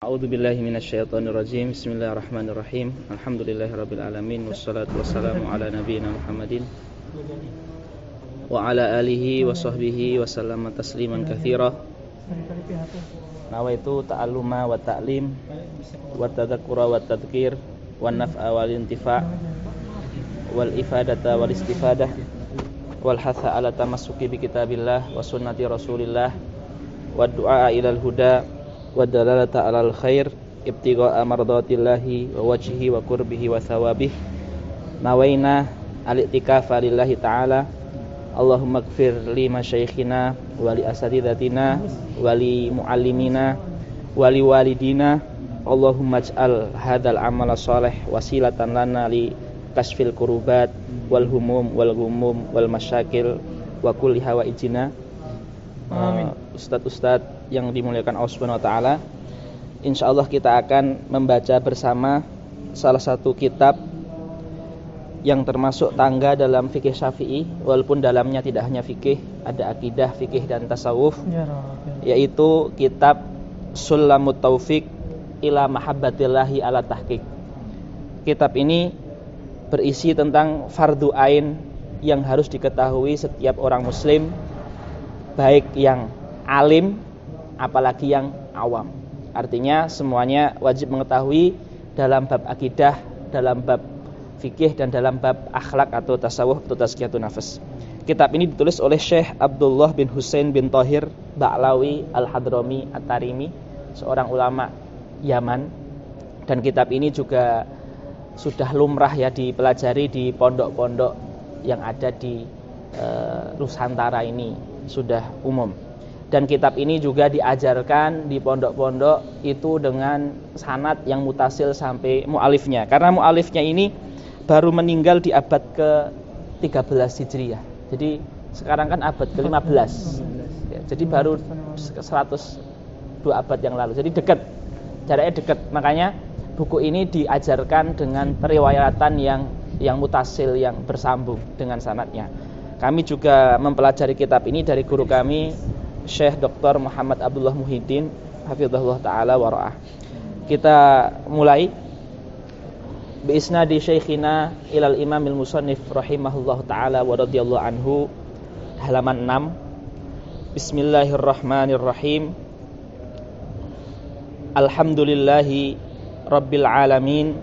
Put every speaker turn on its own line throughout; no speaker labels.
A'udzu billahi minasyaitonir rajim. Bismillahirrahmanirrahim. Alhamdulillahirabbil alamin wassalatu wassalamu ala nabiyyina Muhammadin wa ala alihi wa sahbihi wa sallama tasliman katsira. Nawaitu ta'alluma wa ta'lim wa tadzakkura wa tadhkir wan naf'a wal intifa' wal ifadata wal istifadah wal hatha ala tamassuki bi kitabillah wa sunnati Rasulillah wa du'a ilal huda wa dalalata alal khair ibtigha'a mardatillahi wa wajhihi wa qurbihi wa thawabih. Nawaina al-i'tikafa lillahi ta'ala. Allahumma ighfir li masyaikhina wa li asatidatina wa li muallimina wa li walidina. Allahumma ij'al hadzal amala shalih wasilatan lana li kasfil kurubat wal humum wal ghumum wal masyakil wa kulli hawaijina. Ustadz yang dimuliakan Allah Subhanahu wa taala, insyaallah kita akan membaca bersama salah satu kitab yang termasuk tangga dalam fikih Syafi'i, walaupun dalamnya tidak hanya fikih, ada akidah, fikih dan tasawuf, yaitu kitab Sulamut Taufiq ila Mahabbatillahi ala Tahqiq. Kitab ini berisi tentang fardu ain yang harus diketahui setiap orang muslim, baik yang alim apalagi yang awam. Artinya semuanya wajib mengetahui dalam bab akidah, dalam bab fikih dan dalam bab akhlak atau tasawuf atau tazkiyatun nafas. Kitab ini ditulis oleh Syekh Abdullah bin Husain bin Thahir Ba'lawi Al-Hadrami At-Tarimi, seorang ulama Yaman, dan kitab ini juga sudah lumrah ya dipelajari di pondok-pondok yang ada di Nusantara ini, sudah umum. Dan kitab ini juga diajarkan di pondok-pondok itu dengan sanad yang mutasil sampai mu'alifnya. Karena mu'alifnya ini baru meninggal di abad ke-13 Hijriah. Jadi sekarang kan abad ke-15 ya, jadi baru 102 abad yang lalu. Jadi dekat, jaraknya dekat. Makanya buku ini diajarkan dengan periwayatan yang mutasil, yang bersambung dengan sanadnya. Kami juga mempelajari kitab ini dari guru kami, Syekh Dr. Muhammad Abdullah Muhyiddin hafizahullah ta'ala wa ra'ah. Kita mulai biisnadi syekhina ilal imamil musannif rahimahullah ta'ala wa radiyallahu anhu, halaman 6. Bismillahirrahmanirrahim. Alhamdulillahi rabbil alamin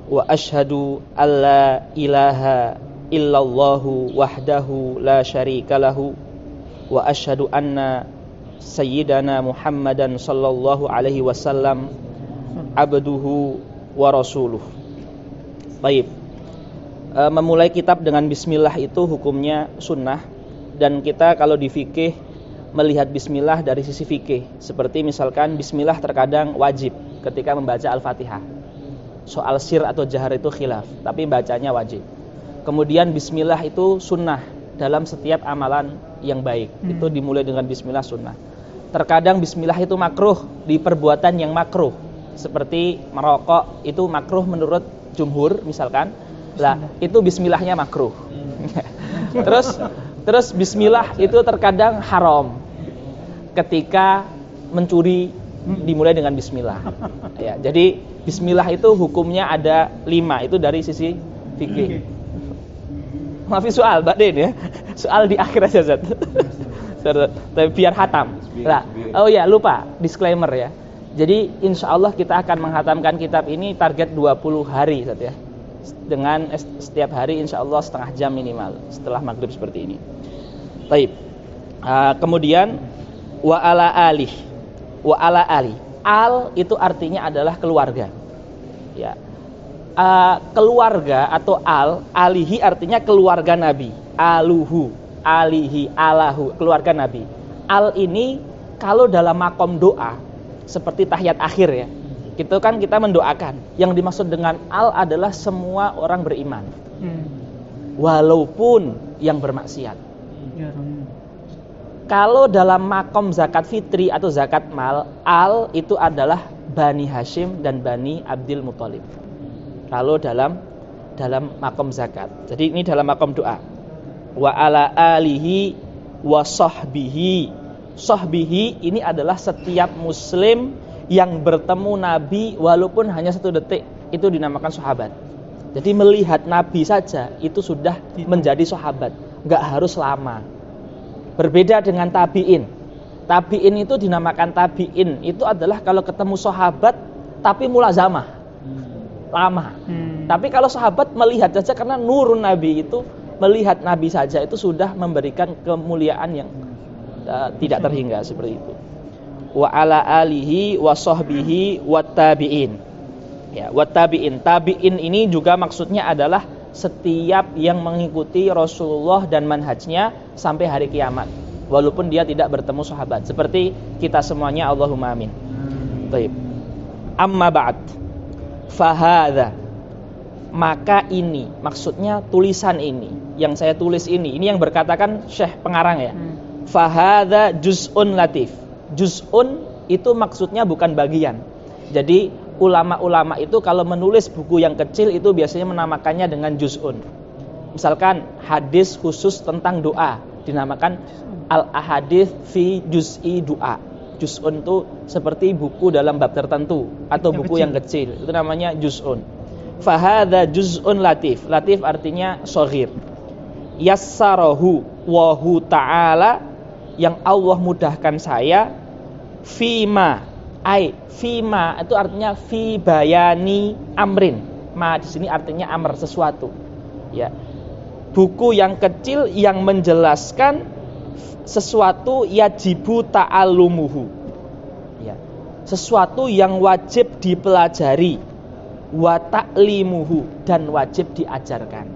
wa ashhadu alla ilaha illallahu wahdahu la syarika lahu wa asyhadu anna sayyidana Muhammadan sallallahu alaihi wasallam abduhu wa rasuluh. Baik. Memulai kitab dengan bismillah itu hukumnya sunnah, dan kita kalau di fikih melihat bismillah dari sisi fikih. Seperti misalkan bismillah terkadang wajib ketika membaca Al-Fatihah. Soal sir atau jahar itu khilaf, tapi bacanya wajib. Kemudian bismillah itu sunnah dalam setiap amalan yang baik. Itu dimulai dengan bismillah sunnah. Terkadang bismillah itu makruh di perbuatan yang makruh, seperti merokok itu makruh menurut jumhur misalkan. Lah, itu bismillahnya makruh. Terus bismillah itu terkadang haram. Ketika mencuri dimulai dengan bismillah. Ya, jadi bismillah itu hukumnya ada 5, itu dari sisi fikih. Maafi soal Mbak Den ya. Soal di akhir aja Zat. Tapi biar hatam. Nah, oh ya lupa disclaimer ya. Jadi insyaallah kita akan menghatamkan kitab ini target 20 hari Zat ya. Dengan setiap hari insyaallah setengah jam minimal setelah maghrib seperti ini. Baik. Kemudian wa ala ali. Wa ala ali. Al itu artinya adalah keluarga. Ya. Keluarga atau alihi artinya keluarga Nabi, aluhu, alihi, alahu, keluarga Nabi. Al ini kalau dalam makom doa seperti tahiyat akhir ya, gitu kan kita mendoakan. Yang dimaksud dengan al adalah semua orang beriman, walaupun yang bermaksiat. Kalau dalam makom zakat fitri atau zakat mal, al itu adalah Bani Hashim dan Bani Abdul Muthalib. Kalau dalam makom zakat. Jadi ini dalam makom doa. Wa ala alihi wa sahbihi. Sahbihi ini adalah setiap muslim yang bertemu Nabi walaupun hanya 1 detik itu dinamakan sahabat. Jadi melihat Nabi saja itu sudah menjadi sahabat, nggak harus lama. Berbeda dengan tabi'in. Tabi'in itu dinamakan tabi'in itu adalah kalau ketemu sahabat tapi mulazamah, lama. Tapi kalau sahabat melihat saja karena nurun Nabi itu, melihat Nabi saja itu sudah memberikan kemuliaan yang tidak terhingga seperti itu. Wa ala alihi wa sahbihi wat tabi'in. Ya, wat tabi'in. Tabi'in ini juga maksudnya adalah setiap yang mengikuti Rasulullah dan manhajnya sampai hari kiamat, walaupun dia tidak bertemu sahabat. Seperti kita semuanya, Allahumma amin. Baik. Amma ba'd. Fahadha. Maka ini, maksudnya tulisan ini, yang saya tulis ini yang berkatakan Syekh pengarang ya. Fahadha juz'un latif. Juz'un itu maksudnya bukan bagian. Jadi ulama-ulama itu kalau menulis buku yang kecil itu biasanya menamakannya dengan juz'un. Misalkan hadis khusus tentang doa dinamakan al-ahadits fi juz'i doa. Juz'un itu seperti buku dalam bab tertentu atau buku yang kecil. Itu namanya juz'un. Fahadha juz'un latif. Latif artinya shaghir. Yassarahu wa hu ta'ala, yang Allah mudahkan saya, fima itu artinya fi bayani amrin. Ma di sini artinya amr, sesuatu. Ya. Buku yang kecil yang menjelaskan sesuatu yajibu ta'allumuhu. Ya. Sesuatu yang wajib dipelajari, wa ta'limuhu, dan wajib diajarkan.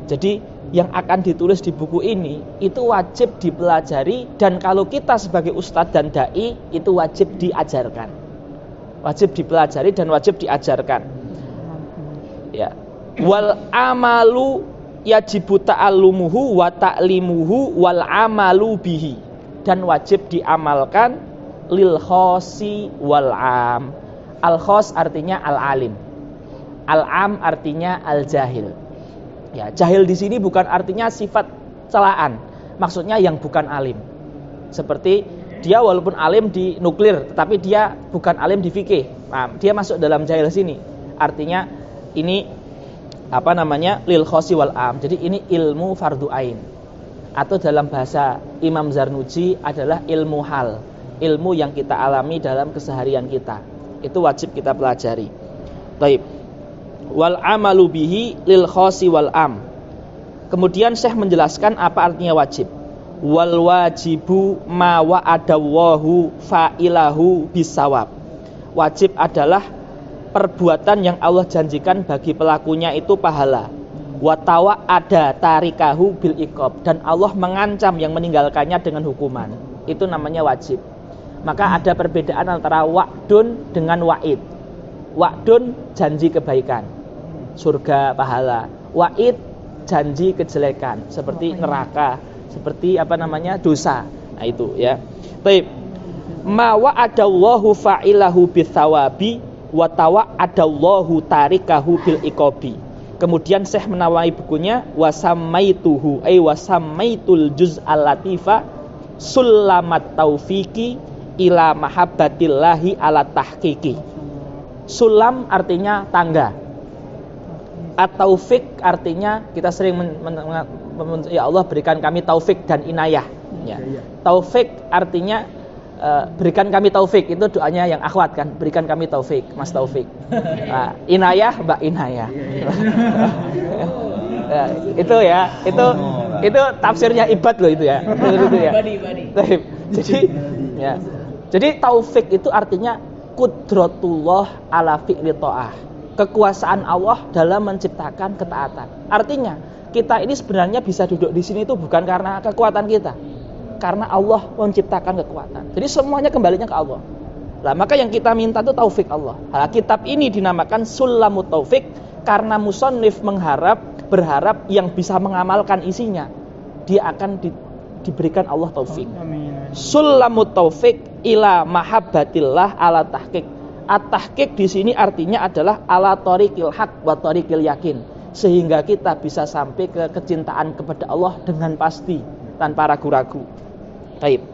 Jadi yang akan ditulis di buku ini itu wajib dipelajari, dan kalau kita sebagai ustadz dan dai itu wajib diajarkan. Wajib dipelajari dan wajib diajarkan. Ya. Wal amalu yajibu ta'allumuhu wa ta'limuhu wal amalu bihi, dan wajib diamalkan lil khosi wal am. Al khos artinya al alim. Al am artinya al jahil. Ya, jahil di sini bukan artinya sifat celaan, maksudnya yang bukan alim. Seperti dia walaupun alim di nuklir, tetapi dia bukan alim di fikih. Nah, dia masuk dalam jahil sini. Artinya ini lil khosi wal am. Jadi ini ilmu fardu ain. Atau dalam bahasa Imam Zarnuji adalah ilmu hal, ilmu yang kita alami dalam keseharian kita. Itu wajib kita pelajari. Baik. Wal amalu bihi lil khosi wal am. Kemudian Syekh menjelaskan apa artinya wajib. Wal wajibu ma wa'adallahu fa'ilahu bisawab. Wajib adalah perbuatan yang Allah janjikan bagi pelakunya itu pahala. Wa tawa'ada tarikahu bil iqab, dan Allah mengancam yang meninggalkannya dengan hukuman. Itu namanya wajib. Maka ada perbedaan antara wa'dun dengan wa'id. Wa'dun janji kebaikan, surga, pahala. Wa'id janji kejelekan, seperti neraka, seperti dosa. Nah itu ya. Baik. Ma wa'adallahu fa'ilahu bithawabi wa tawa'adallahu tarikahu bil iqabi. Kemudian Syekh menawai bukunya wasammaituhu wasammaitul juz'al latifa sulamat taufiqi ila mahabbatillahi ala tahqiqi. Sulam artinya tangga. At-taufik artinya kita sering ya Allah berikan kami taufik dan inayah. Ya. Taufik artinya berikan kami taufik, itu doanya yang akhwat kan, berikan kami taufik, Mas Taufik. Nah, inayah Mbak Inayah. Ya, itu tafsirnya ibad loh itu ya. Itu ya. Jadi taufik itu artinya qudratullah ala fi'li ta'ah. Kekuasaan Allah dalam menciptakan ketaatan. Artinya, kita ini sebenarnya bisa duduk di sini itu bukan karena kekuatan kita. Karena Allah menciptakan kekuatan. Jadi semuanya kembalinya ke Allah. Lah, maka yang kita minta itu taufik Allah. Nah, kitab ini dinamakan Sulamut Taufik karena musannif berharap yang bisa mengamalkan isinya dia akan diberikan Allah taufik. Sulamut Taufik ila mahabbatillah ala tahqiq. At-tahqiq di sini artinya adalah ala thoriqil haq wa thoriqil yakin, sehingga kita bisa sampai ke kecintaan kepada Allah dengan pasti tanpa ragu-ragu. Baik.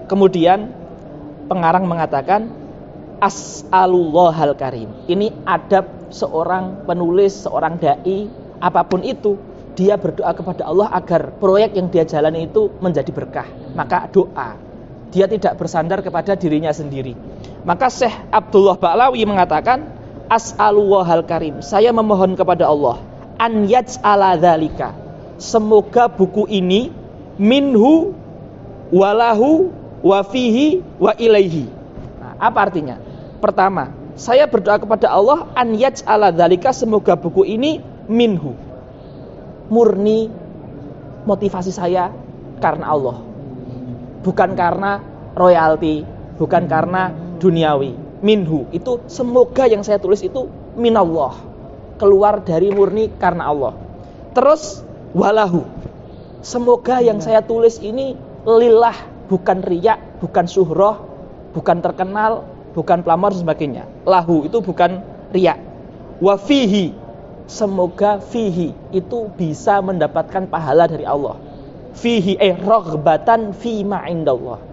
Kemudian pengarang mengatakan as'alullahal karim. Ini adab seorang penulis, seorang dai, apapun itu, dia berdoa kepada Allah agar proyek yang dia jalani itu menjadi berkah. Maka doa. Dia tidak bersandar kepada dirinya sendiri. Maka Syekh Abdullah Ba'lawi mengatakan, as'alullahal karim, saya memohon kepada Allah, an yaj'ala dzalika, semoga buku ini minhu walahu wa fihi wa ilaihi. Nah, apa artinya? Pertama, saya berdoa kepada Allah an yaj'ala dzalika, semoga buku ini minhu, murni motivasi saya karena Allah, bukan karena royalti, bukan karena duniawi. Minhu itu semoga yang saya tulis itu minallah, keluar dari murni karena Allah. Terus walahu, semoga yang saya tulis ini lillah, bukan riya, bukan syuhrah, bukan terkenal, bukan plamor dan sebagainya. Lahu itu bukan riya. Wa fihi, semoga fihi itu bisa mendapatkan pahala dari Allah. Fihi raghbatan fi ma indallah.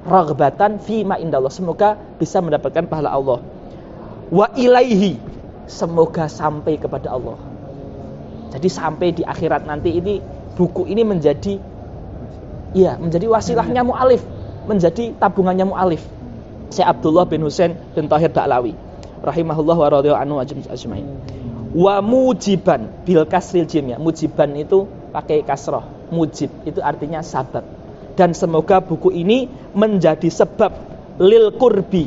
Raghbatan fi ma indallah, semoga bisa mendapatkan pahala Allah. Wa ilaihi, semoga sampai kepada Allah. Jadi sampai di akhirat nanti ini buku ini menjadi wasilahnya mu'alif, menjadi tabungannya mu'alif. Syekh Abdullah bin Husain bin Thahir Ba'lawi rahimahullah wa radhiyallahu anhu ajmain. Wa mujiban bil kasril jim, ya. Mujiban itu pakai kasrah. Mujib itu artinya sabab. Dan semoga buku ini menjadi sebab lil qurbi,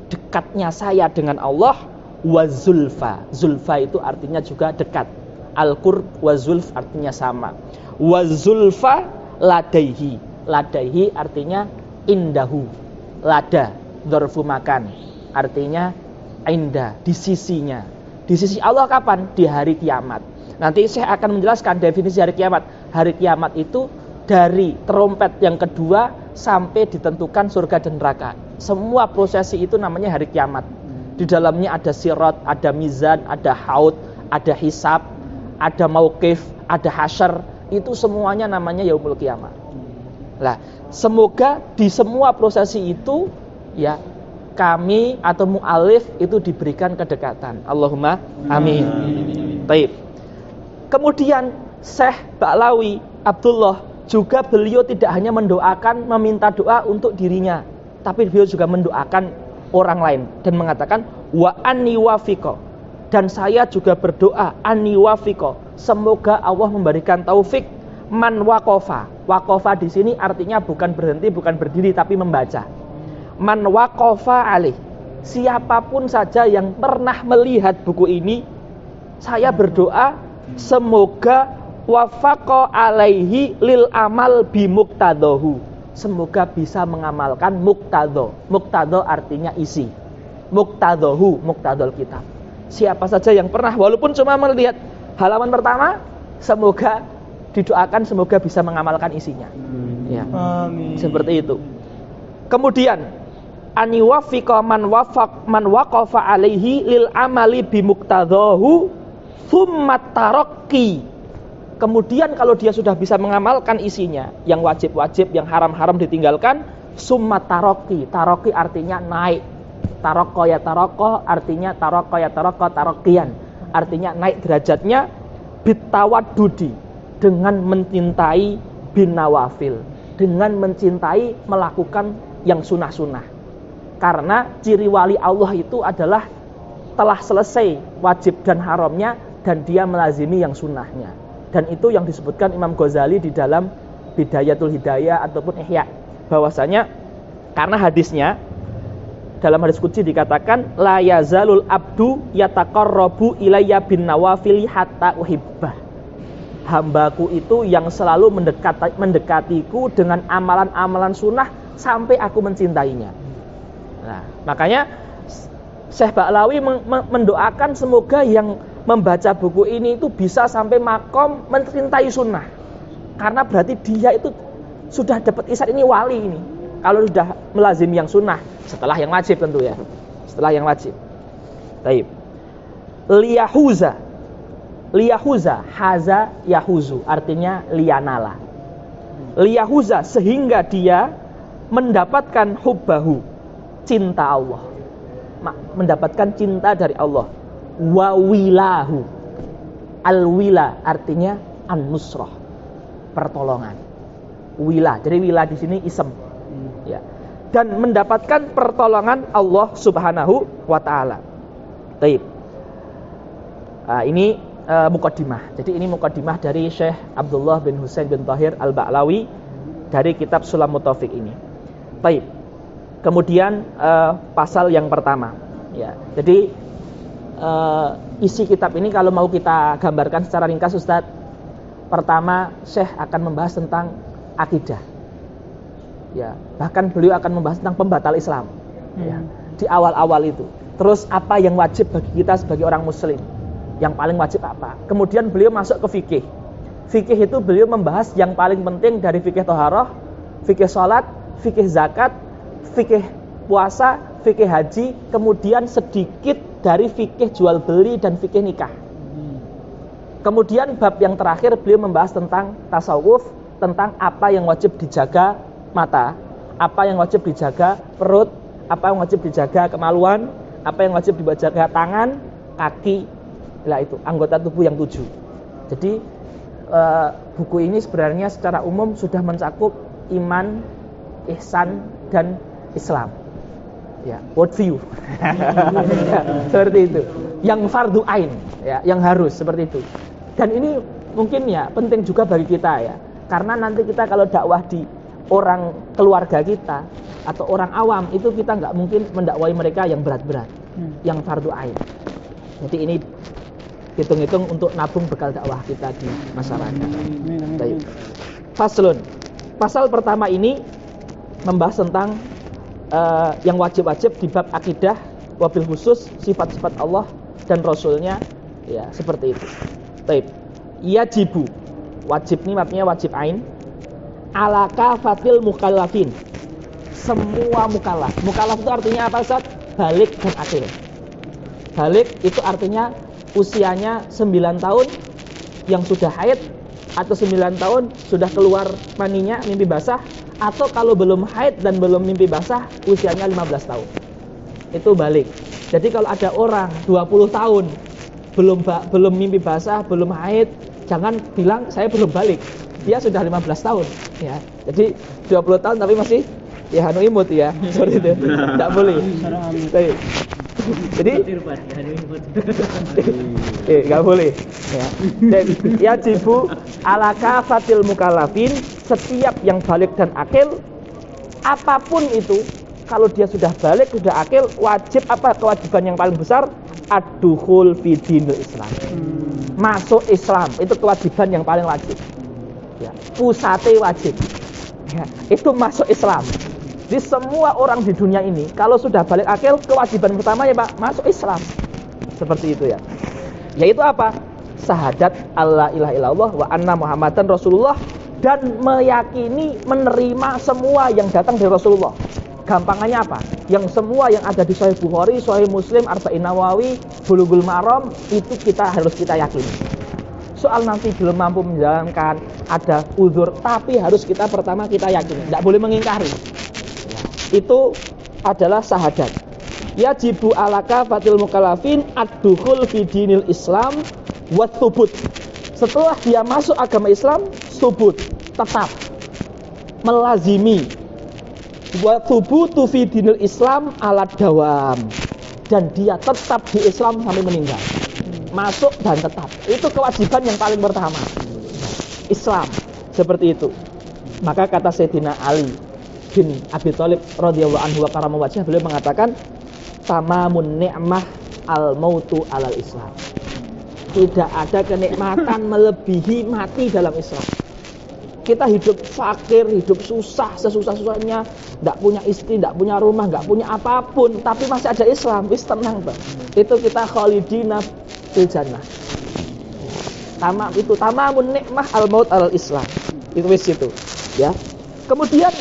dekatnya saya dengan Allah, wa zulfa. Zulfa itu artinya juga dekat. Al qurb wa zulf artinya sama. Wa zulfa ladaihi. Ladaihi artinya indahu. Lada dzarfu makan, artinya indah, di sisinya. Di sisi Allah kapan? Di hari kiamat. Nanti saya akan menjelaskan definisi hari kiamat. Hari kiamat itu dari trompet yang kedua sampai ditentukan surga dan neraka. Semua prosesi itu namanya hari kiamat. Di dalamnya ada sirat, ada mizan, ada haud, ada hisab, ada mauqif, ada hasyar. Itu semuanya namanya yaumul kiamat. Nah, semoga di semua prosesi itu, ya, kami atau mu'alif itu diberikan kedekatan. Allahumma amin. Baik. Kemudian Syekh Ba'lawi Abdullah juga, beliau tidak hanya mendoakan, meminta doa untuk dirinya, tapi beliau juga mendoakan orang lain dan mengatakan wa anni wafiqo, dan saya juga berdoa anni wafiqo, semoga Allah memberikan taufik man waqafa. Waqafa di sini artinya bukan berhenti, bukan berdiri, tapi membaca. Man waqafa alih, siapapun saja yang pernah melihat buku ini, saya berdoa semoga wafaqa alaihi lil amal bi muqtadahu, semoga bisa mengamalkan muqtadha. Muqtadha artinya isi. Muqtadahu, muqtadhal kitab. Siapa saja yang pernah walaupun cuma melihat halaman pertama, semoga didoakan semoga bisa mengamalkan isinya. Ya. Amin. Seperti itu. Kemudian ani wafiqa man waqafa alaihi lil amali bi muqtadahu thumma tarakki. Kemudian kalau dia sudah bisa mengamalkan isinya, yang wajib-wajib, yang haram-haram ditinggalkan, summa tarakki. Tarakki artinya naik. Taraqqa ya taraqqa artinya taraqqa ya taraqqa tarakkian. Artinya naik derajatnya bitawaddudi, dengan mencintai bin nawafil, dengan mencintai melakukan yang sunnah-sunnah. Karena ciri wali Allah itu adalah telah selesai wajib dan haramnya dan dia melazimi yang sunnahnya. Dan itu yang disebutkan Imam Ghazali di dalam Bidayatul Hidayah ataupun Ihya, bahwasanya karena hadisnya dalam hadis qudsi dikatakan la yazalul abdu yataqarrabu ilayya bin nawafili hatta uhibbah. Hambaku itu yang selalu mendekatiku dengan amalan-amalan sunnah sampai aku mencintainya. Nah, makanya Syekh Ba'lawi mendoakan semoga yang membaca buku ini itu bisa sampai makom mencintai sunnah. Karena berarti dia itu sudah dapat isyarat, ini wali ini. Kalau sudah melazimi yang sunnah, setelah yang wajib tentu ya. Setelah yang wajib. Baik. Liyahuza, haza yahuzu, artinya liyanala. Liyahuza, sehingga dia mendapatkan hubbahu, cinta Allah. mendapatkan cinta dari Allah. Wa wilahu. Al-wila artinya an-nusrah, pertolongan. Wila. Jadi wila di sini isem. Ya. Dan mendapatkan pertolongan Allah Subhanahu wa taala. Baik. Ini muqaddimah. Jadi ini muqaddimah dari Syekh Abdullah bin Husain bin Thahir Al-Ba'lawi dari kitab Sulamut Taufik ini. Baik. Kemudian pasal yang pertama. Ya. Jadi isi kitab ini kalau mau kita gambarkan secara ringkas, Ustadz, pertama Syekh akan membahas tentang akidah. Ya, bahkan beliau akan membahas tentang pembatal Islam. Ya, di awal-awal itu. Terus apa yang wajib bagi kita sebagai orang muslim? Yang paling wajib apa? Kemudian beliau masuk ke fikih. Fikih itu beliau membahas yang paling penting dari fikih thaharah, fikih salat, fikih zakat, fikih puasa, fikih haji, kemudian sedikit dari fikih jual beli dan fikih nikah. Kemudian bab yang terakhir beliau membahas tentang tasawuf, tentang apa yang wajib dijaga mata, apa yang wajib dijaga perut, apa yang wajib dijaga kemaluan, apa yang wajib dijaga tangan, kaki, lah itu anggota tubuh yang 7. Jadi buku ini sebenarnya secara umum sudah mencakup iman, ihsan, dan Islam. Ya, world view. Ya, seperti itu. Yang fardu ain, ya, yang harus seperti itu. Dan ini mungkin ya penting juga bagi kita ya. Karena nanti kita kalau dakwah di orang keluarga kita atau orang awam itu kita nggak mungkin mendakwai mereka yang berat-berat, yang fardu ain. Jadi ini hitung-hitung untuk nabung bekal dakwah kita di masyarakat. Baik. Faslun. Pasal pertama ini membahas tentang yang wajib-wajib di bab akidah, wabil khusus sifat-sifat Allah dan Rasulnya, ya seperti itu. Baik. Yajibu. Wajib ini artinya wajib ain. Ala kafatil mukallafin. Semua mukallaf. Mukallaf itu artinya apa, Ustaz? Balik dan akil. Balik itu artinya usianya 9 tahun yang sudah haid, atau 9 tahun sudah keluar maninya, mimpi basah, atau kalau belum haid dan belum mimpi basah usianya 15 tahun. Itu balik. Jadi kalau ada orang 20 tahun belum mimpi basah, belum haid, jangan bilang saya belum balik. Dia sudah 15 tahun ya. Jadi 20 tahun tapi masih ya hanu imut ya. Seperti itu. Enggak boleh. Baik. Jadi enggak boleh ya. Dan yajibu ala kafatil mukallafin, setiap yang balik dan akil apapun itu, kalau dia sudah balik, sudah akil, wajib apa? Kewajiban yang paling besar ad-dukhul fi dinil Islam. Masuk Islam, itu kewajiban yang paling wajib. Ya, pusate wajib. Ya, itu masuk Islam. Jadi semua orang di dunia ini kalau sudah balik akil, kewajiban pertama ya Pak, masuk Islam. Seperti itu ya. Yaitu apa? Syahadat alla ilaha illallah wa anna muhammadan rasulullah, dan meyakini menerima semua yang datang dari Rasulullah. Gampangannya apa? Yang semua yang ada di Sahih Bukhari, Sahih Muslim, Arba'in Nawawi, Bulughul Maram, itu harus kita yakini. Soal nanti belum mampu menjalankan, ada uzur, tapi harus pertama kita yakini, tidak boleh mengingkari. Itu adalah syahadat. Yajibu ala kafatil mukallafin ad-dukhul fi dinil Islam wa tsubut. Setelah dia masuk agama Islam, tsubut, tetap melazimi. Wa tsubutu fi dinil Islam ala dawam, dan dia tetap di Islam sampai meninggal. Masuk dan tetap. Itu kewajiban yang paling pertama. Islam seperti itu. Maka kata Sayyidina Ali bin Abi Thalib radhiyallahu anhu wa karama wajhah, beliau mengatakan tamamun ni'mah al-mautu alal Islam. Tidak ada kenikmatan melebihi mati dalam Islam. Kita hidup fakir, hidup susah, sesusah-susahnya, tidak punya istri, tidak punya rumah, tidak punya apapun, tapi masih ada Islam, wis tenang Pak. Itu kita khalidina fil jannah. Itu tamamun nikmah al-maut al-Islam. Itu wis itu, ya. Kemudian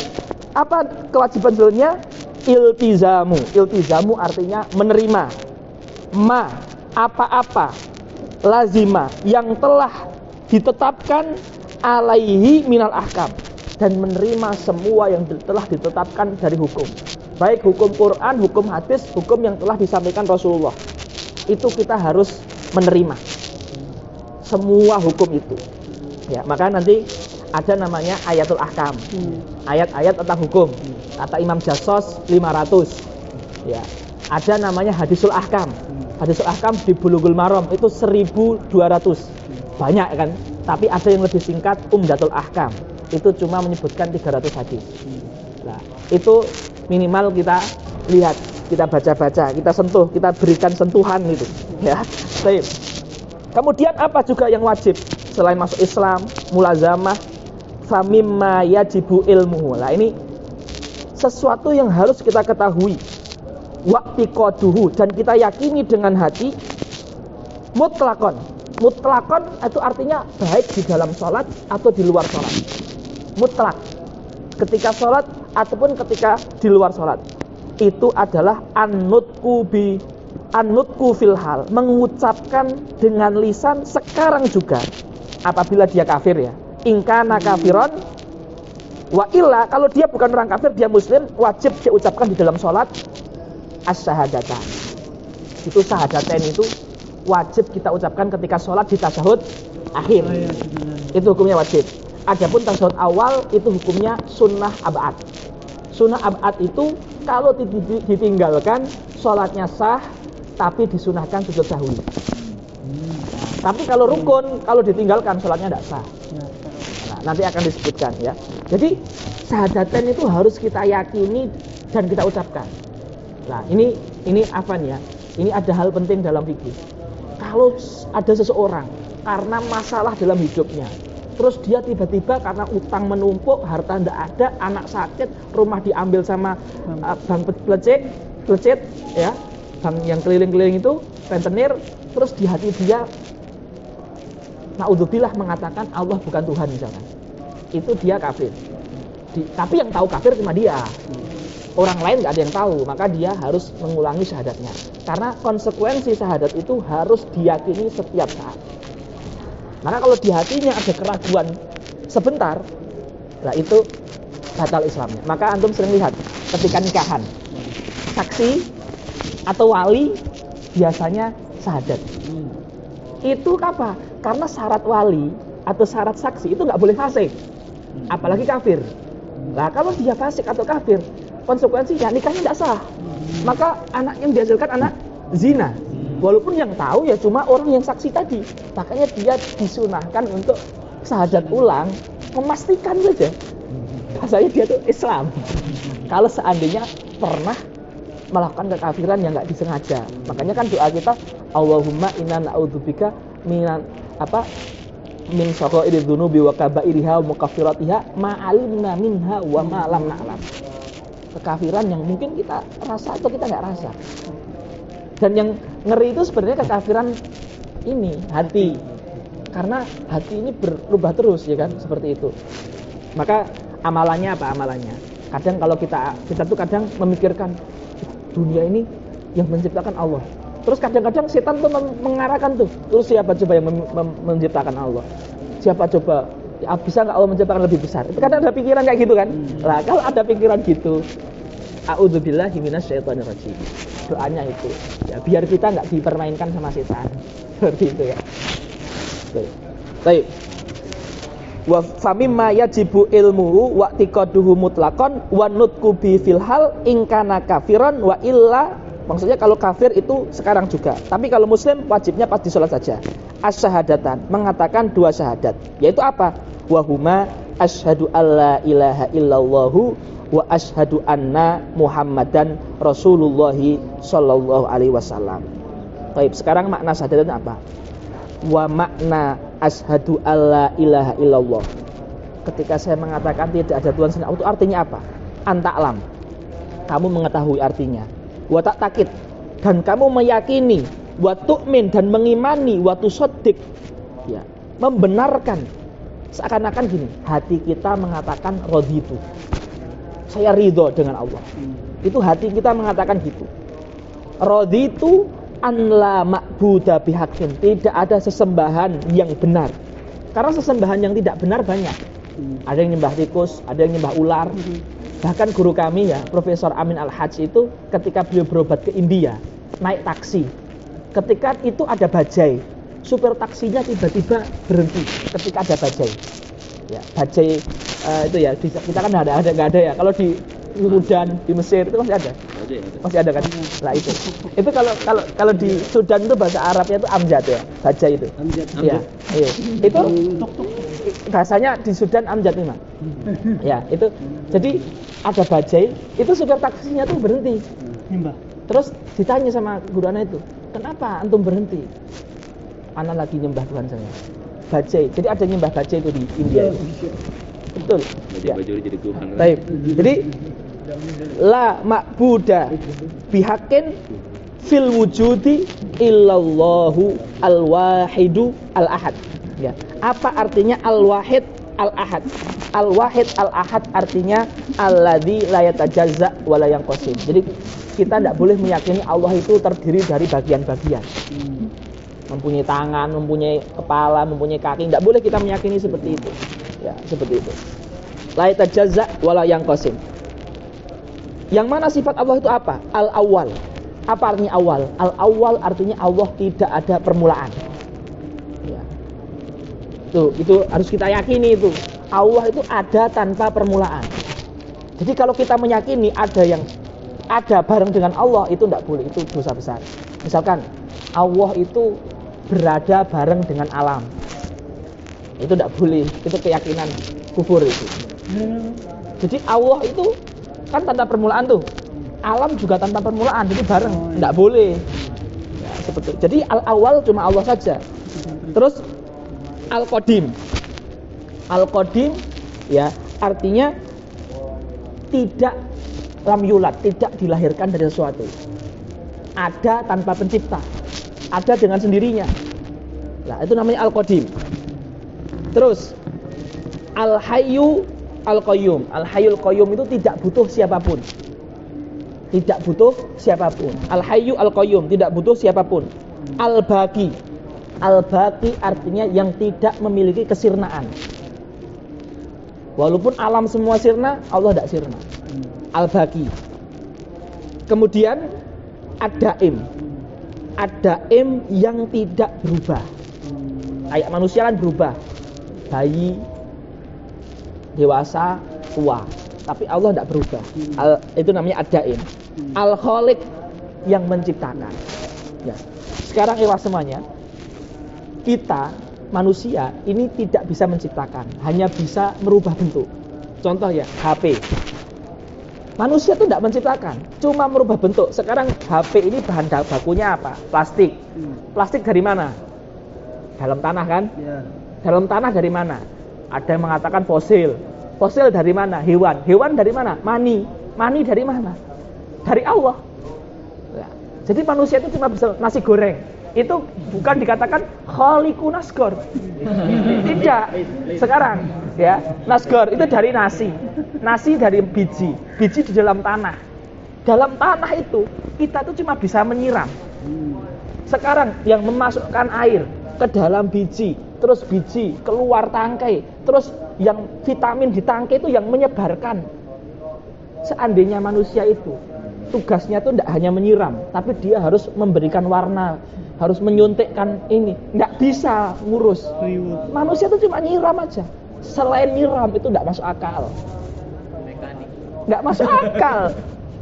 apa kewajiban selanjutnya? Iltizamu. Iltizamu artinya menerima apa-apa lazima yang telah ditetapkan alaihi minal ahkam, dan menerima semua yang telah ditetapkan dari hukum. Baik hukum Quran, hukum hadis, hukum yang telah disampaikan Rasulullah. Itu kita harus menerima. Semua hukum itu. Ya, maka nanti ada namanya ayatul ahkam. Ayat-ayat tentang hukum. Kata Imam Jassos 500. Ya. Ada namanya hadisul ahkam. Hadisul ahkam di Bulughul Maram itu 1200. Banyak kan? Tapi ada yang lebih singkat, Umdatul Ahkam. Itu cuma menyebutkan 300 hadis. Nah, itu minimal kita lihat, kita baca-baca, kita sentuh, kita berikan sentuhan gitu, ya. Baik. Kemudian apa juga yang wajib selain masuk Islam, mulazamah, famimma yajibu ilmuhu. Nah, ini sesuatu yang harus kita ketahui. Waqtiqaduhu, dan kita yakini dengan hati, mutlakon. Mutlakon itu artinya baik di dalam sholat atau di luar sholat. Mutlak ketika sholat ataupun ketika di luar sholat. Itu adalah an-nutqu fil hal, mengucapkan dengan lisan sekarang juga apabila dia kafir, ya. Ingkana kafiron wa illa, kalau dia bukan orang kafir, dia muslim, wajib dia ucapkan di dalam sholat as-syahadatan. Itu syahadatain itu wajib kita ucapkan ketika sholat di tasyahud akhir. Itu hukumnya wajib. Adapun tasyahud awal itu hukumnya sunnah ab'ad. Sunnah ab'ad itu kalau ditinggalkan sholatnya sah, tapi disunahkan sujud sahwi. Tapi kalau rukun, kalau ditinggalkan sholatnya tidak sah. Nah, nanti akan disebutkan, ya. Jadi syahadatain itu harus kita yakini dan kita ucapkan. Nah, ini apa nih, ya? Ini ada hal penting dalam fikih. Kalau ada seseorang karena masalah dalam hidupnya, terus dia tiba-tiba karena utang menumpuk, harta tidak ada, anak sakit, rumah diambil sama bank pelecet, ya, bank yang keliling-keliling itu, rentenir, terus di hati dia, naudzubillah, mengatakan Allah bukan Tuhan misalkan, itu dia kafir. Tapi yang tahu kafir cuma dia. Orang lain nggak ada yang tahu, maka dia harus mengulangi syahadatnya. Karena konsekuensi syahadat itu harus diyakini setiap saat. Maka kalau di hatinya ada keraguan sebentar, nah itu batal Islamnya. Maka antum sering lihat ketika nikahan, saksi atau wali biasanya syahadat. Itu apa? Karena syarat wali atau syarat saksi itu nggak boleh fasik, apalagi kafir. Nah, kalau dia fasik atau kafir, konsekuensinya nikahnya tidak sah. Maka anak yang dihasilkan anak zina. Walaupun yang tahu ya cuma orang yang saksi tadi. Makanya dia disunahkan untuk syahadat ulang, memastikan saja bahasanya dia itu Islam. Kalau seandainya pernah melakukan kekafiran yang nggak disengaja. Makanya kan doa kita, Allahumma inna na'udzubika min syaghairiz dzunubi wa kabairiha wa mukaffiratiha ma 'alimna minha wa ma lam na'lam. Kekafiran yang mungkin kita rasa atau kita nggak rasa. Dan yang ngeri itu sebenarnya kekafiran ini hati, karena hati ini berubah terus, ya kan, seperti itu. Maka amalannya apa? Amalannya kadang kalau kita tuh kadang memikirkan dunia ini yang menciptakan Allah. Terus kadang-kadang setan tuh mengarahkan tuh, terus siapa coba yang menciptakan Allah? Siapa coba? Ya, bisa nggak Allah menciptakan lebih besar? Itu kadang ada pikiran kayak gitu kan? Nah, kalau ada pikiran gitu, a'udzubillahi minasyaitonir rajim. Doanya itu, ya biar kita nggak dipermainkan sama setan. Seperti itu, ya. Baik. Wa famimma yajibu ilmuhu wa tiqaduhu mutlaqan wa nutqu bi fil hal in kana kafiran wa illa. Maksudnya kalau kafir itu sekarang juga. Tapi kalau muslim wajibnya pas di sholat saja. As-syahadatan, mengatakan dua syahadat. Yaitu apa? Wahuma asyhadu alla ilaha illallahu wa asyhadu anna Muhammadan Rasulullah sallallahu alaihi wasallam. Baik, sekarang makna syahadatnya apa? Wa makna asyhadu alla ilaha illallah. Ketika saya mengatakan tidak ada Tuhan selain Allah, itu artinya apa? Anta'lam. Kamu mengetahui artinya. Wa ta'takid, dan kamu meyakini, wa tu'min, dan mengimani, wa tusaddiq, ya, membenarkan. Seakan-akan gini, hati kita mengatakan raditu, saya ridho dengan Allah. Itu hati kita mengatakan gitu. Raditu an la ma'buda bihaqqin, tidak ada sesembahan yang benar. Karena sesembahan yang tidak benar banyak. Ada yang nyembah tikus, ada yang nyembah ular, Bahkan guru kami ya, Profesor Amin Al-Hajj itu ketika beliau berobat ke India, naik taksi. Ketika itu ada bajai, supir taksinya tiba-tiba berhenti ketika ada bajai. Ya, bajai itu ya, kita kan nggak ada ya. Kalau di Sudan, di Mesir itu masih ada kan? Lah itu kalau di Sudan itu bahasa Arabnya itu amjad ya, bajai itu. Amjad. Ya, iya. Itu bahasanya di Sudan amjad memang. Ya, itu. Jadi ada bajai, itu supir taksinya tuh berhenti. Terus ditanya sama guru anak itu, kenapa antum berhenti? Anak lagi nyembah Tuhan saya. Bajai. Jadi ada nyembah bajai itu di India. Betul. Ya. Jadi Tuhan. Baik. Jadi la ma'buda bihaqqin fil wujudi illallahu al-wahidu al-ahad. Ya. Apa artinya al-wahid al-ahad? Al-wahid al-ahad artinya alladzi la yatajazza wa la yanqasim. Jadi kita tidak boleh meyakini Allah itu terdiri dari bagian-bagian. Mempunyai tangan, mempunyai kepala, mempunyai kaki, tidak boleh kita meyakini seperti itu. Ya, seperti itu. La yatajazza wa la yanqasim. Yang mana sifat Allah itu apa? Al-awwal. Apa artinya awal? Al-awwal artinya Allah tidak ada permulaan. Ya. Itu harus kita yakini itu. Allah itu ada tanpa permulaan. Jadi kalau kita meyakini ada bareng dengan Allah, itu tidak boleh, itu dosa besar. Misalkan Allah itu berada bareng dengan alam, itu tidak boleh, itu keyakinan kufur itu. Jadi Allah itu kan tanpa permulaan tuh, alam juga tanpa permulaan, jadi bareng, tidak boleh. Ya, seperti itu. Jadi al-awwal cuma Allah saja. Terus al-qadim ya artinya tidak lam yulad, tidak dilahirkan dari sesuatu, ada tanpa pencipta, ada dengan sendirinya. Nah itu namanya al-qadim. Terus al-hayyu al-qayyum. Al-hayyul qayyum itu tidak butuh siapapun. Tidak butuh siapapun. Al-hayyu al-qayyum, tidak butuh siapapun. Al-baqi. Al-baqi artinya yang tidak memiliki kesirnaan. Walaupun alam semua sirna, Allah tidak sirna. Al-baqi. Kemudian ad-daim. Ad-daim yang tidak berubah. Kayak manusia kan berubah. Bayi, dewasa, tua. Tapi Allah tidak berubah. Itu namanya ad-daim. Al-khaliq yang menciptakan. Ya. Sekarang ikhlas semuanya. Kita manusia ini tidak bisa menciptakan, hanya bisa merubah bentuk. Contoh ya, HP. Manusia itu tidak menciptakan, cuma merubah bentuk. Sekarang HP ini bahan bakunya apa? Plastik. Plastik dari mana? Dalam tanah kan? Ya. Dalam tanah dari mana? Ada yang mengatakan fosil. Fosil dari mana? Hewan. Hewan dari mana? Mani. Mani dari mana? Dari Allah. Ya. Jadi manusia itu cuma bisa nasi goreng. Itu bukan dikatakan khaliqun nasgor. Tidak. Sekarang ya, nasgor itu dari nasi. Nasi dari biji. Biji di dalam tanah. Dalam tanah itu kita tuh cuma bisa menyiram. Sekarang yang memasukkan air ke dalam biji, terus biji keluar tangkai, terus yang vitamin di tangkai itu yang menyebarkan. Seandainya manusia itu tugasnya tuh tidak hanya menyiram, tapi dia harus memberikan warna, harus menyuntikkan ini, nggak bisa ngurus. Manusia itu cuma nyiram aja. Selain nyiram itu nggak masuk akal. Nggak masuk akal,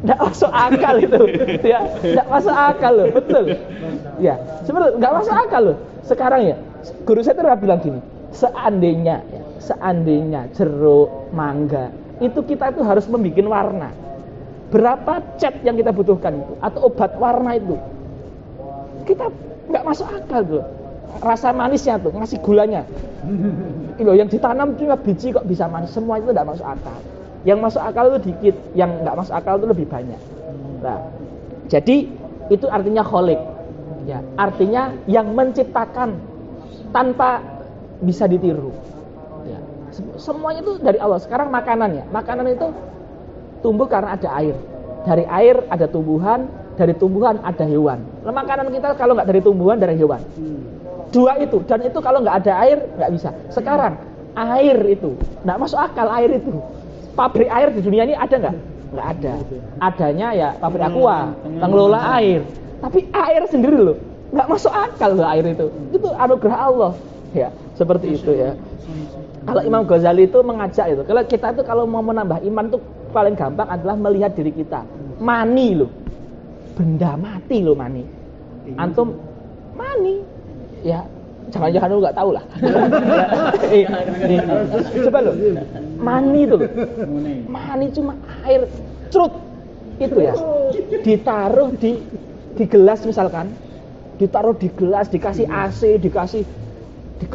nggak masuk akal itu, ya, nggak masuk akal loh, betul. Ya, sebenarnya nggak masuk akal loh. Sekarang ya, guru saya pernah bilang gini, seandainya jeruk, mangga, itu kita itu harus membuat warna. Berapa cat yang kita butuhkan itu, atau obat warna itu, kita nggak masuk akal tuh. Rasa manisnya tuh, ngasih gulanya. Loh, yang ditanam cuma biji kok bisa manis, semua itu nggak masuk akal. Yang masuk akal itu dikit, yang nggak masuk akal itu lebih banyak. Nah, jadi itu artinya khaliq. Ya, artinya yang menciptakan tanpa bisa ditiru. Ya, semuanya itu dari Allah. Sekarang makanannya, makanan itu tumbuh karena ada air. Dari air ada tumbuhan, dari tumbuhan ada hewan. Nah, makanan kita kalau nggak dari tumbuhan, dari hewan. Dua itu, dan itu kalau nggak ada air nggak bisa. Sekarang air itu nggak masuk akal, air itu pabrik air di dunia ini ada nggak? Nggak ada. Adanya ya pabrik aqua, pengelola air. Tapi air sendiri loh, nggak masuk akal loh air itu. Itu anugerah Allah. Ya, seperti itu ya. Kalau Imam Ghazali itu mengajak itu, kalau kita itu kalau mau menambah iman itu paling gampang adalah melihat diri kita. Mani loh, benda mati loh mani. Antum mani, ya jangan-jangan lu nggak tahu lah. Coba loh, mani itu, mani cuma air cerut itu ya, ditaruh di gelas misalkan, ditaruh di gelas, dikasih AC, dikasih di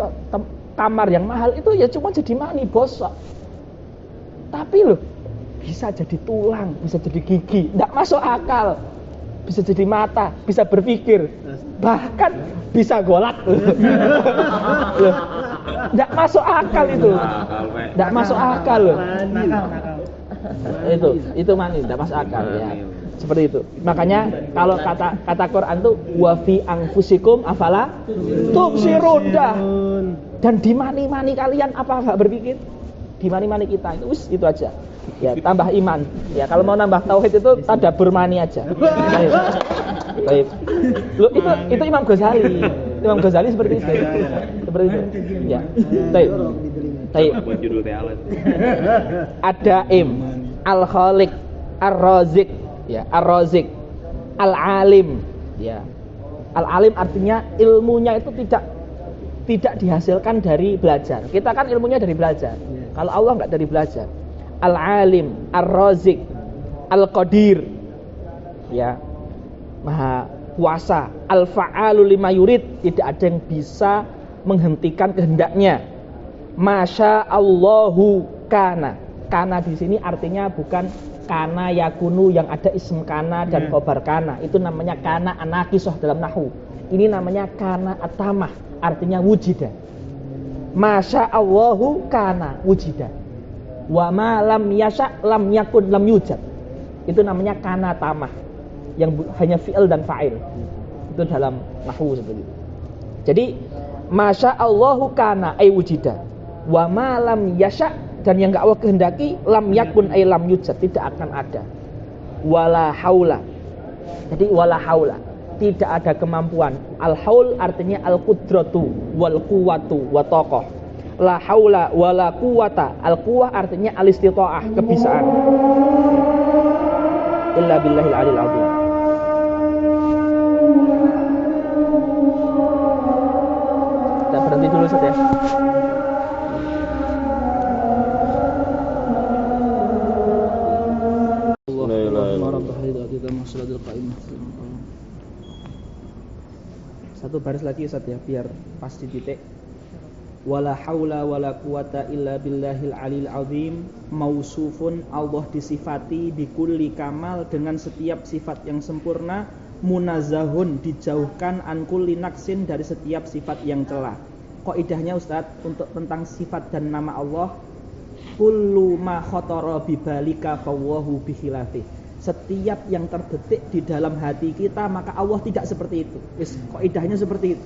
kamar yang mahal itu ya cuma jadi mani bosok. Tapi loh bisa jadi tulang, bisa jadi gigi, nggak masuk akal. Bisa jadi mata, bisa berpikir, bahkan bisa golak. Loh, nggak masuk akal itu, nggak masuk akal loh. Itu mani, nggak masuk akal ya. Seperti itu. Makanya kalau kata Quran tuh wa fi anfusikum afala tubsirun. Dan di mani-mani kalian apa enggak berpikir? Di mani-mani kita itu aja. Ya, tambah iman. Ya, kalau mau nambah tauhid itu tadabbur mani aja. Baik. Loh, itu Imam Ghazali. Imam Ghazali seperti itu. Seperti itu. Ya. Baik. Baik. Ad-Daim, Al-Khaliq, Ar-Razik, ya, Ar-Razik, Al-Alim, ya. Al-Alim artinya ilmunya itu tidak dihasilkan dari belajar. Kita kan ilmunya dari belajar. Kalau Allah enggak dari belajar. Al-Alim, Ar-Razik, Al-Qadir, ya, Maha Kuasa, Al-Fa'alu lima yurid, tidak ada yang bisa menghentikan kehendaknya. Masya Allahu kana. Kana di sini artinya bukan kana yakunu yang ada ism kana dan khobar kana. Itu namanya kana anakisah dalam nahwu. Ini namanya kana atamah, artinya wujida. Masya Allahu kana wujida. Wa ma lam yasha lam yakun lam yujad. Itu namanya kana tamah yang hanya fi'il dan fa'il. Itu dalam nahwu seperti itu. Jadi masya Allahu kana ay wujida. Wa ma lam yasha dan yang enggak Allah kehendaki lam yakun ay lam yujad, tidak akan ada. Wala haula. Jadi wala haula, tidak ada kemampuan. Al haul artinya al qudratu wal quwwatu wa taqah. La haula wala quwata. Al-quwah artinya al-istita'ah, kebisaan. Illa billahil aliyil azim. Kita berhenti dulu Ustaz ya. Satu baris lagi Ustaz ya, biar pas di titik. Wala haula wala quwata illa billahil alil azim. Mausufun, Allah disifati bikulli kamal, dengan setiap sifat yang sempurna. Munazahun, dijauhkan an kulli naqsin, dari setiap sifat yang celah. Kaidahnya Ustaz untuk tentang sifat dan nama Allah, kullu ma khatara bibalika fawahu bikhilafih. Setiap yang terbetik di dalam hati kita maka Allah tidak seperti itu. Kaidahnya seperti itu.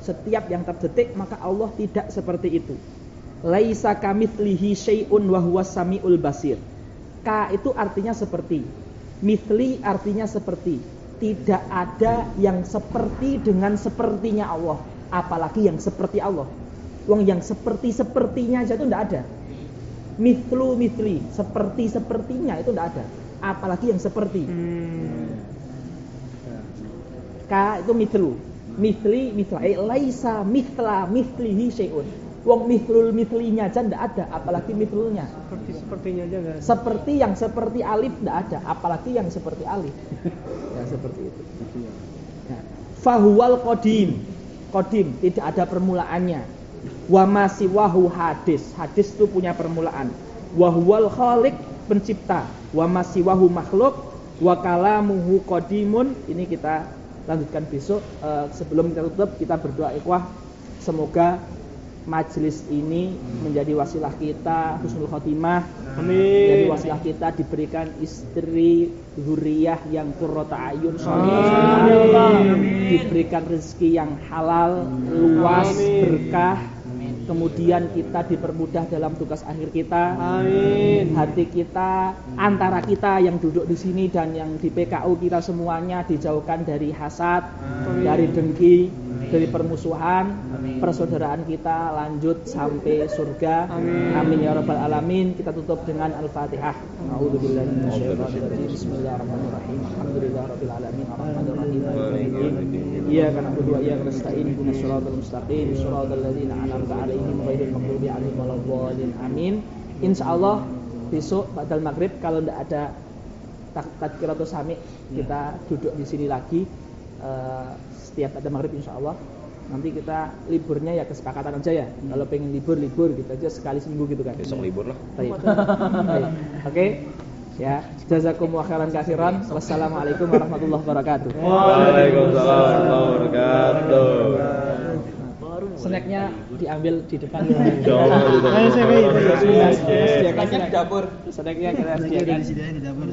Setiap yang terdetik maka Allah tidak seperti itu. Laisa kamitslihi syai'un wa huwas samiul basir. Ka itu artinya seperti. Mithli artinya seperti. Tidak ada yang seperti dengan sepertinya Allah, apalagi yang seperti Allah. Wong yang sepertinya aja itu enggak ada. Mithlu mithli, sepertinya itu enggak ada, apalagi yang seperti. Ka itu mithlu. Mithli laisa mithla mithlihi syai'un. Wong mithlul mithlinya aja ndak ada, apalagi mithlulnya.
Sepertinya aja enggak ada.
Seperti yang seperti alif ndak ada, apalagi yang seperti alif. Ya seperti itu. Nah, fahuwal qadim. Qadim tidak ada permulaannya. Wa masiwahu hadis. Hadis itu punya permulaan. Wa huwal khaliq, pencipta. Wa masiwahu makhluk. Wa kalamuhu qadimun. Ini kita lanjutkan besok. Sebelum kita tutup, kita berdoa ikhwah, semoga majelis ini menjadi wasilah kita husnul khotimah.
Amin.
Menjadi wasilah kita diberikan istri zuriyah yang qurrata ayun sholihah, diberikan rezeki yang halal, luas, berkah, kemudian kita dipermudah dalam tugas akhir kita.
Amin.
Hati kita, antara kita yang duduk di sini dan yang di PKU kita semuanya dijauhkan dari hasad, dari dengki, dari permusuhan. Persaudaraan kita lanjut sampai surga. Amin ya rabbal alamin. Kita tutup dengan Al-Fatihah. A'udzubillahi minasyaitonirrajim. Bismillahirrahmanirrahim. Alhamdulillahirabbil alamin. Arrahmanir rahim. Maliki yaumiddin. Iyyaka na'budu wa iyyaka nasta'in. Ihdinas siratal mustaqim. Shiratal ladzina an'amta 'alaihim ghairil maghdubi 'alaihim waladdallin. Amin. Insyaallah besok ba'dal maghrib kalau tidak ada tadzkiratus sami kita duduk di sini lagi setiap ba'dal maghrib insyaallah. Nanti kita liburnya ya kesepakatan aja ya. Kalau pengen libur gitu aja sekali seminggu gitu kan.
Besok libur lah.
Baik. Oke. Ya, jazakumullahu khairan katsiran. Wassalamualaikum warahmatullahi wabarakatuh.
Waalaikumsalam warahmatullahi wabarakatuh.
Snacknya diambil di depan.
Ayo, saya
Snacknya di dapur. Snacknya kita sediakan.
di dapur.